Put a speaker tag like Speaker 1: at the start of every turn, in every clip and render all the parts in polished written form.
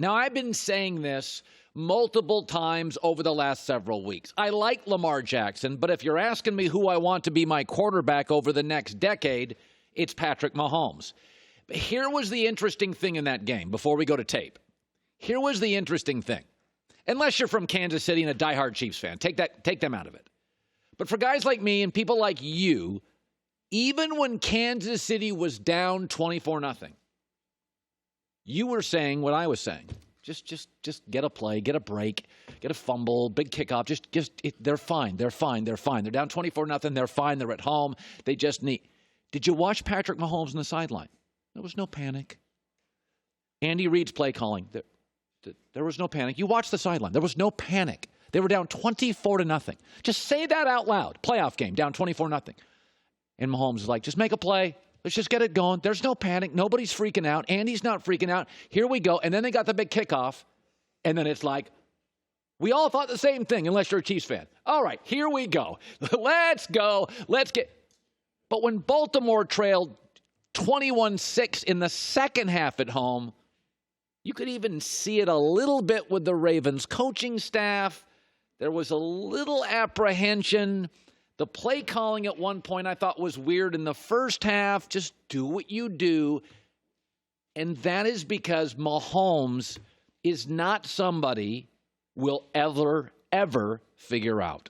Speaker 1: Now, I've been saying this multiple times over the last several weeks. I like Lamar Jackson, but if you're asking me who I want to be my quarterback over the next decade, it's Patrick Mahomes. Here was the interesting thing in that game before we go to tape. Here was the interesting thing. Unless you're from Kansas City and a diehard Chiefs fan, take them out of it. But for guys like me and people like you, even when Kansas City was down 24-0, you were saying what I was saying. Just get a play, get a break, get a fumble, big kickoff. They're fine. They're fine. They're fine. They're down 24-0. They're fine. They're at home. They just need. Did you watch Patrick Mahomes on the sideline? There was no panic. Andy Reid's play calling. There was no panic. You watched the sideline. There was no panic. They were down 24-0. Just say that out loud. Playoff game, down 24-0. And Mahomes is like, just make a play. Let's just get it going. There's no panic. Nobody's freaking out. Andy's not freaking out. Here we go. And then they got the big kickoff. And then it's like, we all thought the same thing, unless you're a Chiefs fan. All right, here we go. Let's go. Let's get. But when Baltimore trailed 21-6 in the second half at home, you could even see it a little bit with the Ravens coaching staff. There was a little apprehension. The play calling at one point I thought was weird in the first half. Just do what you do. And that is because Mahomes is not somebody we'll ever figure out.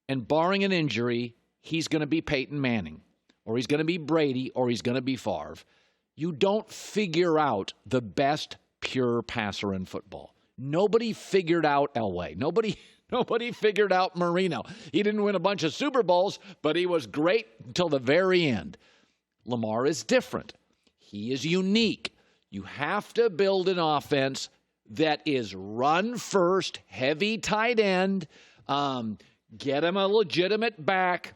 Speaker 1: And barring an injury, he's going to be Peyton Manning, or he's going to be Brady, or he's going to be Favre. You don't figure out the best pure passer in football. Nobody figured out Elway. Nobody figured out Marino. He didn't win a bunch of Super Bowls, but he was great until the very end. Lamar is different. He is unique. You have to build an offense that is run first, heavy tight end, get him a legitimate back,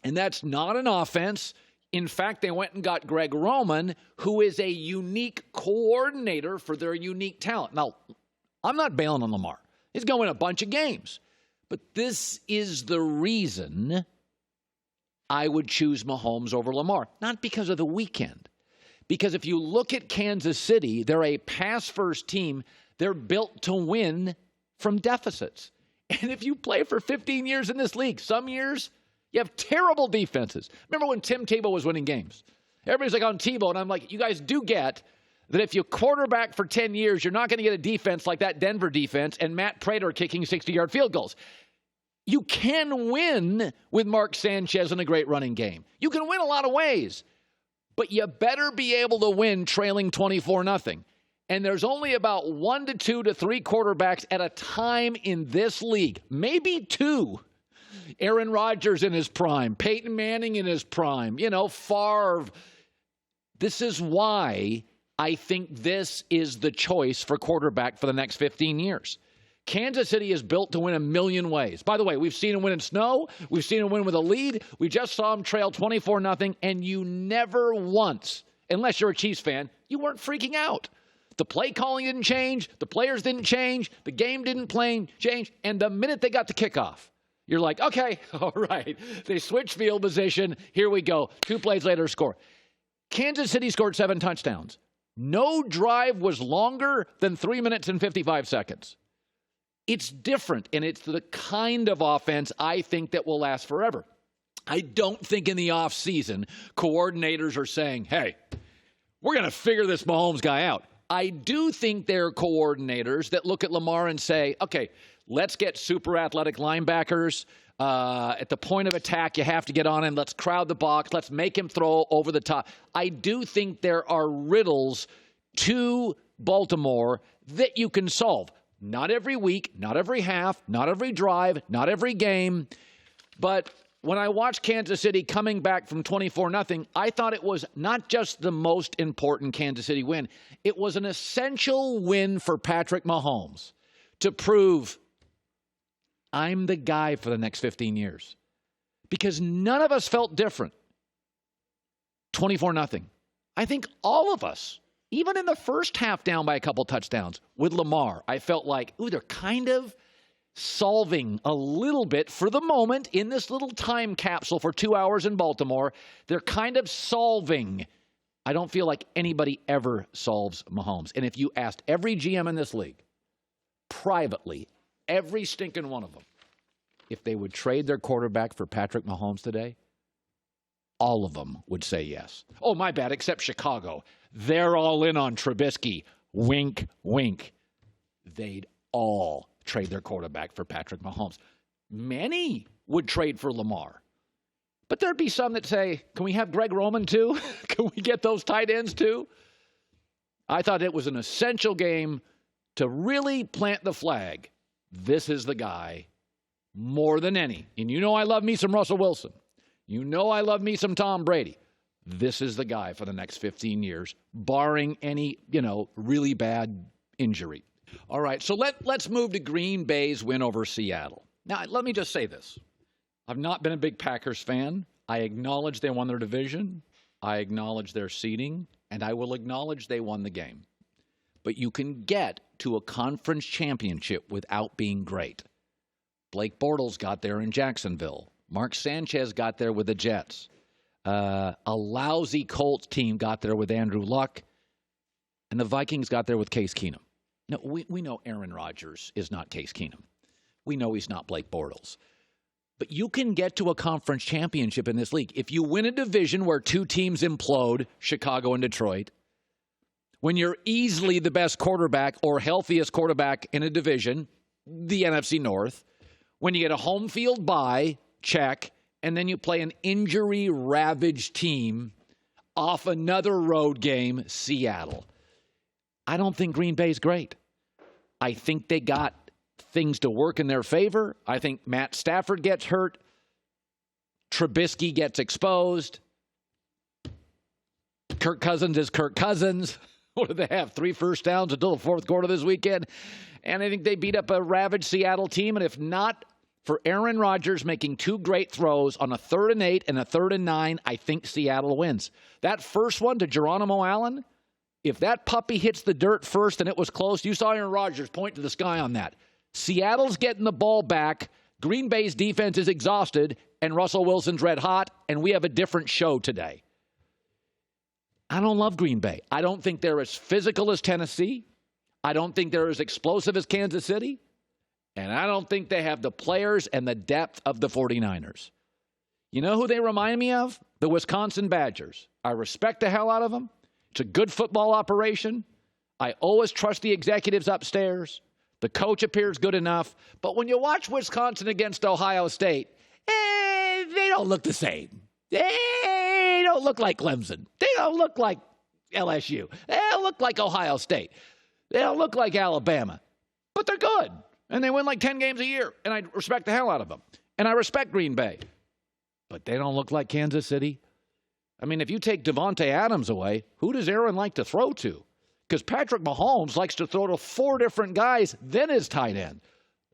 Speaker 1: and that's not an offense. In fact, they went and got Greg Roman, who is a unique coordinator for their unique talent. Now, I'm not bailing on Lamar. He's going to win a bunch of games. But this is the reason I would choose Mahomes over Lamar. Not because of the weekend. Because if you look at Kansas City, they're a pass-first team. They're built to win from deficits. And if you play for 15 years in this league, some years you have terrible defenses. Remember when Tim Tebow was winning games? Everybody's like on Tebow, and I'm like, you guys do get that if you quarterback for 10 years, you're not going to get a defense like that Denver defense and Matt Prater kicking 60-yard field goals. You can win with Mark Sanchez in a great running game. You can win a lot of ways, but you better be able to win trailing 24-0. And there's only about 1 to 2 to 3 quarterbacks at a time in this league, maybe 2. Aaron Rodgers in his prime, Peyton Manning in his prime, Favre. This is why I think this is the choice for quarterback for the next 15 years. Kansas City is built to win a million ways. By the way, we've seen him win in snow. We've seen him win with a lead. We just saw him trail 24-0, and you never once, unless you're a Chiefs fan, you weren't freaking out. The play calling didn't change. The players didn't change. The game didn't change. And the minute they got the kickoff, you're like, okay, all right. They switch field position. Here we go. 2 plays later, score. Kansas City scored 7 touchdowns. No drive was longer than 3 minutes and 55 seconds. It's different, and it's the kind of offense I think that will last forever. I don't think in the offseason coordinators are saying, hey, we're going to figure this Mahomes guy out. I do think there are coordinators that look at Lamar and say, okay, let's get super athletic linebackers. At the point of attack, you have to get on him. Let's crowd the box. Let's make him throw over the top. I do think there are riddles to Baltimore that you can solve. Not every week, not every half, not every drive, not every game. But when I watched Kansas City coming back from 24-0, I thought it was not just the most important Kansas City win. It was an essential win for Patrick Mahomes to prove I'm the guy for the next 15 years. Because none of us felt different. 24-0. I think all of us, even in the first half down by a couple touchdowns with Lamar, I felt like, they're kind of solving a little bit for the moment in this little time capsule for 2 hours in Baltimore. They're kind of solving I don't feel like anybody ever solves Mahomes. And if you asked every GM in this league, privately, every stinking one of them, if they would trade their quarterback for Patrick Mahomes today, all of them would say yes. Oh, my bad, except Chicago. They're all in on Trubisky. Wink, wink. They'd all trade their quarterback for Patrick Mahomes. Many would trade for Lamar. But there'd be some that say, can we have Greg Roman too? Can we get those tight ends too? I thought it was an essential game to really plant the flag. This is the guy more than any. And you know I love me some Russell Wilson. You know I love me some Tom Brady. This is the guy for the next 15 years, barring any, really bad injury. All right, so let's move to Green Bay's win over Seattle. Now, let me just say this. I've not been a big Packers fan. I acknowledge they won their division. I acknowledge their seeding. And I will acknowledge they won the game. But you can get to a conference championship without being great. Blake Bortles got there in Jacksonville. Mark Sanchez got there with the Jets. A lousy Colts team got there with Andrew Luck. And the Vikings got there with Case Keenum. No, we know Aaron Rodgers is not Case Keenum. We know he's not Blake Bortles. But you can get to a conference championship in this league. If you win a division where two teams implode, Chicago and Detroit, when you're easily the best quarterback or healthiest quarterback in a division, the NFC North, when you get a home field bye, check, and then you play an injury-ravaged team off another road game, Seattle. I don't think Green Bay's great. I think they got things to work in their favor. I think Matt Stafford gets hurt. Trubisky gets exposed. Kirk Cousins is Kirk Cousins. What do they have? 3 first downs until the fourth quarter this weekend. And I think they beat up a ravaged Seattle team. And if not for Aaron Rodgers making 2 great throws on a 3rd and 8 and a 3rd and 9, I think Seattle wins. That first one to Geronimo Allen, if that puppy hits the dirt first and it was close, you saw Aaron Rodgers point to the sky on that. Seattle's getting the ball back. Green Bay's defense is exhausted, and Russell Wilson's red hot, and we have a different show today. I don't love Green Bay. I don't think they're as physical as Tennessee. I don't think they're as explosive as Kansas City. And I don't think they have the players and the depth of the 49ers. You know who they remind me of? The Wisconsin Badgers. I respect the hell out of them. It's a good football operation. I always trust the executives upstairs. The coach appears good enough. But when you watch Wisconsin against Ohio State, they don't look the same. They don't look like Clemson. They don't look like LSU. They don't look like Ohio State. They don't look like Alabama. But they're good. And they win like 10 games a year. And I respect the hell out of them. And I respect Green Bay. But they don't look like Kansas City. I mean, if you take Devontae Adams away, who does Aaron like to throw to? Because Patrick Mahomes likes to throw to 4 different guys, then his tight end.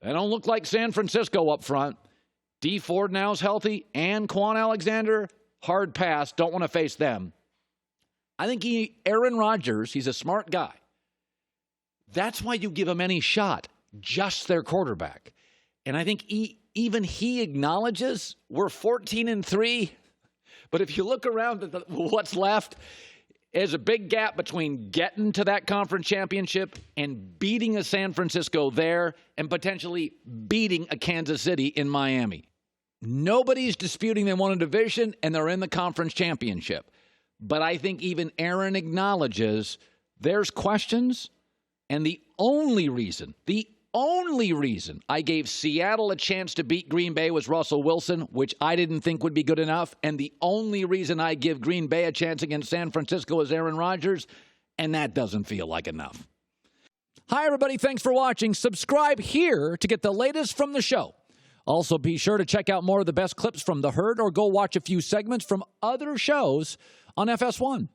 Speaker 1: They don't look like San Francisco up front. D Ford now is healthy, and Quan Alexander, hard pass, don't want to face them. I think Aaron Rodgers, he's a smart guy. That's why you give him any shot, just their quarterback. And I think even he acknowledges we're 14-3. But if you look around at what's left, there's a big gap between getting to that conference championship and beating a San Francisco there and potentially beating a Kansas City in Miami. Nobody's disputing they won a division and they're in the conference championship. But I think even Aaron acknowledges there's questions, and the only reason I gave Seattle a chance to beat Green Bay was Russell Wilson, which I didn't think would be good enough. And the only reason I give Green Bay a chance against San Francisco is Aaron Rodgers, and that doesn't feel like enough. Hi, everybody. Thanks for watching. Subscribe here to get the latest from the show. Also, be sure to check out more of the best clips from The Herd or go watch a few segments from other shows on FS1.